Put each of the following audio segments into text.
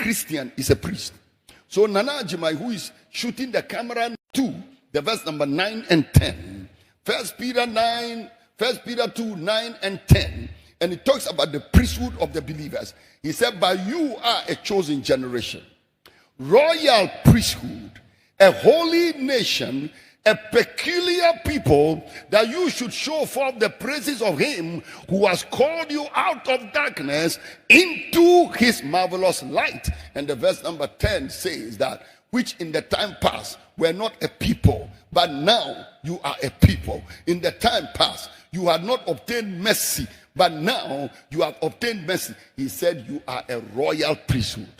Christian is a priest. So Nana Jimai, who is shooting the camera to the verse number 9 and 10. First Peter 2, 9 and 10. And it talks about the priesthood of the believers. He said, but you are a chosen generation, royal priesthood, a holy nation, a peculiar people, that you should show forth the praises of him who has called you out of darkness into his marvelous light. And the verse number 10 says that, which in the time past were not a people, but now you are a people. In the time past, you had not obtained mercy, but now you have obtained mercy. He said you are a royal priesthood.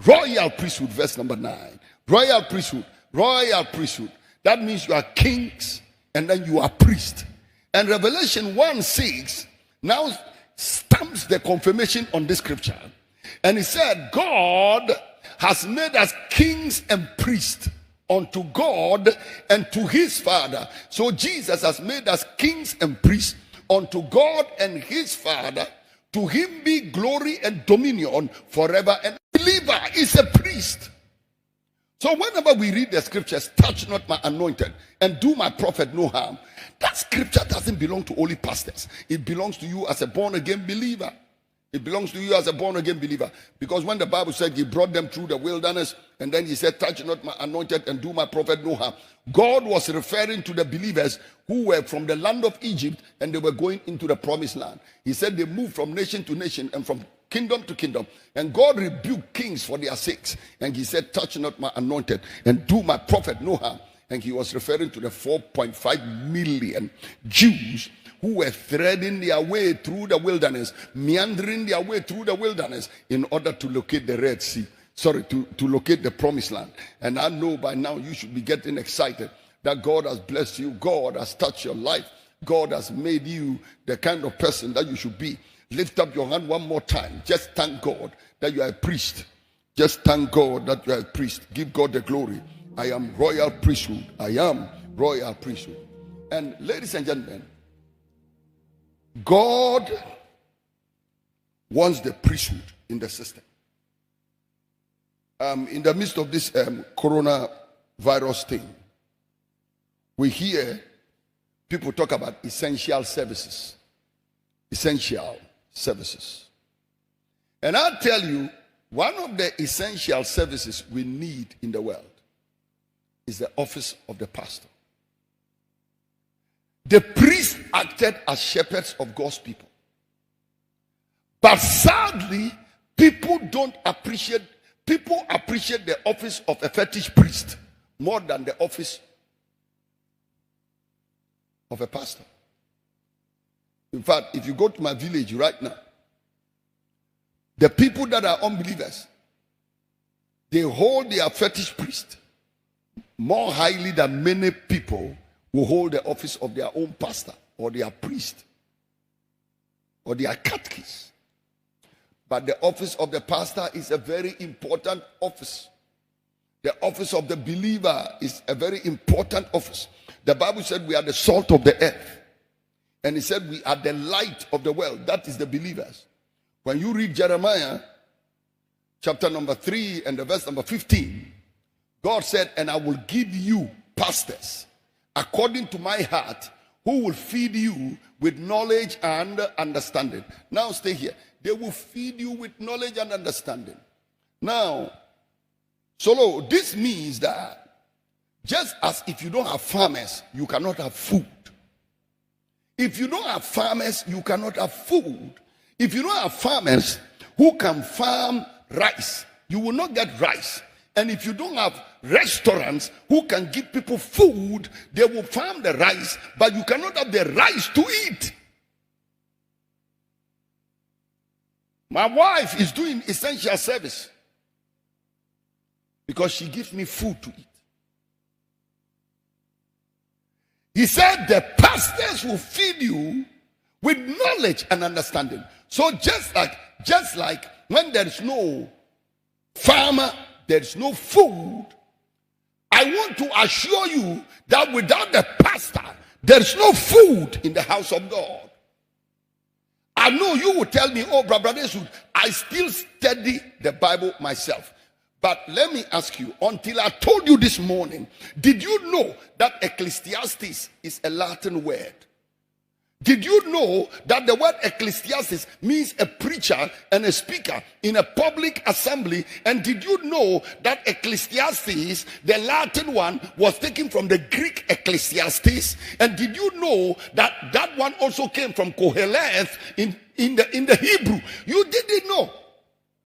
Royal priesthood, verse number 9. Royal priesthood, royal priesthood. That means you are kings and then you are priests. And Revelation 1:6 now stamps the confirmation on this scripture. And he said, God has made us kings and priests unto God and to his Father. So Jesus has made us kings and priests unto God and his Father. To him be glory and dominion forever. And believer is a priest. So whenever we read the scriptures, touch not my anointed and do my prophet no harm, that scripture doesn't belong to only pastors. It belongs to you as a born-again believer. It belongs to you as a born-again believer. Because when the Bible said he brought them through the wilderness, and then he said, touch not my anointed and do my prophet no harm, God was referring to the believers who were from the land of Egypt and they were going into the promised land. He said they moved from nation to nation and from kingdom to kingdom. And God rebuked kings for their sakes. And he said, touch not my anointed and do my prophet no harm. And he was referring to the 4.5 million Jews who were threading their way through the wilderness, meandering their way through the wilderness in order to locate the Red Sea. To locate the promised land. And I know by now you should be getting excited that God has blessed you. God has touched your life. God has made you the kind of person that you should be. Lift up your hand one more time. Just thank God that you are a priest. Just thank God that you are a priest. Give God the glory. I am royal priesthood. I am royal priesthood. And ladies and gentlemen, God wants the priesthood in the system. In the midst of this coronavirus thing, we hear people talk about essential services. Essential services. And I'll tell you, one of the essential services we need in the world is the office of the pastor. The priests acted as shepherds of God's people. But sadly, people appreciate the office of a fetish priest more than the office of a pastor. In fact, if you go to my village right now, the people that are unbelievers, they hold their fetish priest more highly than many people who hold the office of their own pastor or their priest or their catechist. But the office of the pastor is a very important office. The office of the believer is a very important office. The Bible said we are the salt of the earth. And it said we are the light of the world. That is the believers. When you read Jeremiah chapter number 3 and the verse number 15, God said, and I will give you pastors according to my heart, who will feed you with knowledge and understanding. Now stay here. They will feed you with knowledge and understanding. Now, so this means that just as if you don't have farmers, you cannot have food. If you don't have farmers, you cannot have food. If you don't have farmers who can farm rice, you will not get rice. And if you don't have restaurants who can give people food, they will farm the rice, but you cannot have the rice to eat. My wife is doing essential service because she gives me food to eat. He said the pastors will feed you with knowledge and understanding. So just like when there is no farmer, there is no food, I want to assure you that without the pastor, there is no food in the house of God. I know you will tell me, oh, Brother Desud, I still study the Bible myself. But let me ask you, until I told you this morning, did you know that Ecclesiastes is a Latin word? Did you know that the word Ecclesiastes means a preacher and a speaker in a public assembly? And did you know that Ecclesiastes, the Latin one, was taken from the Greek Ecclesiastes? And did you know that that one also came from Koheleth in the Hebrew? You didn't know.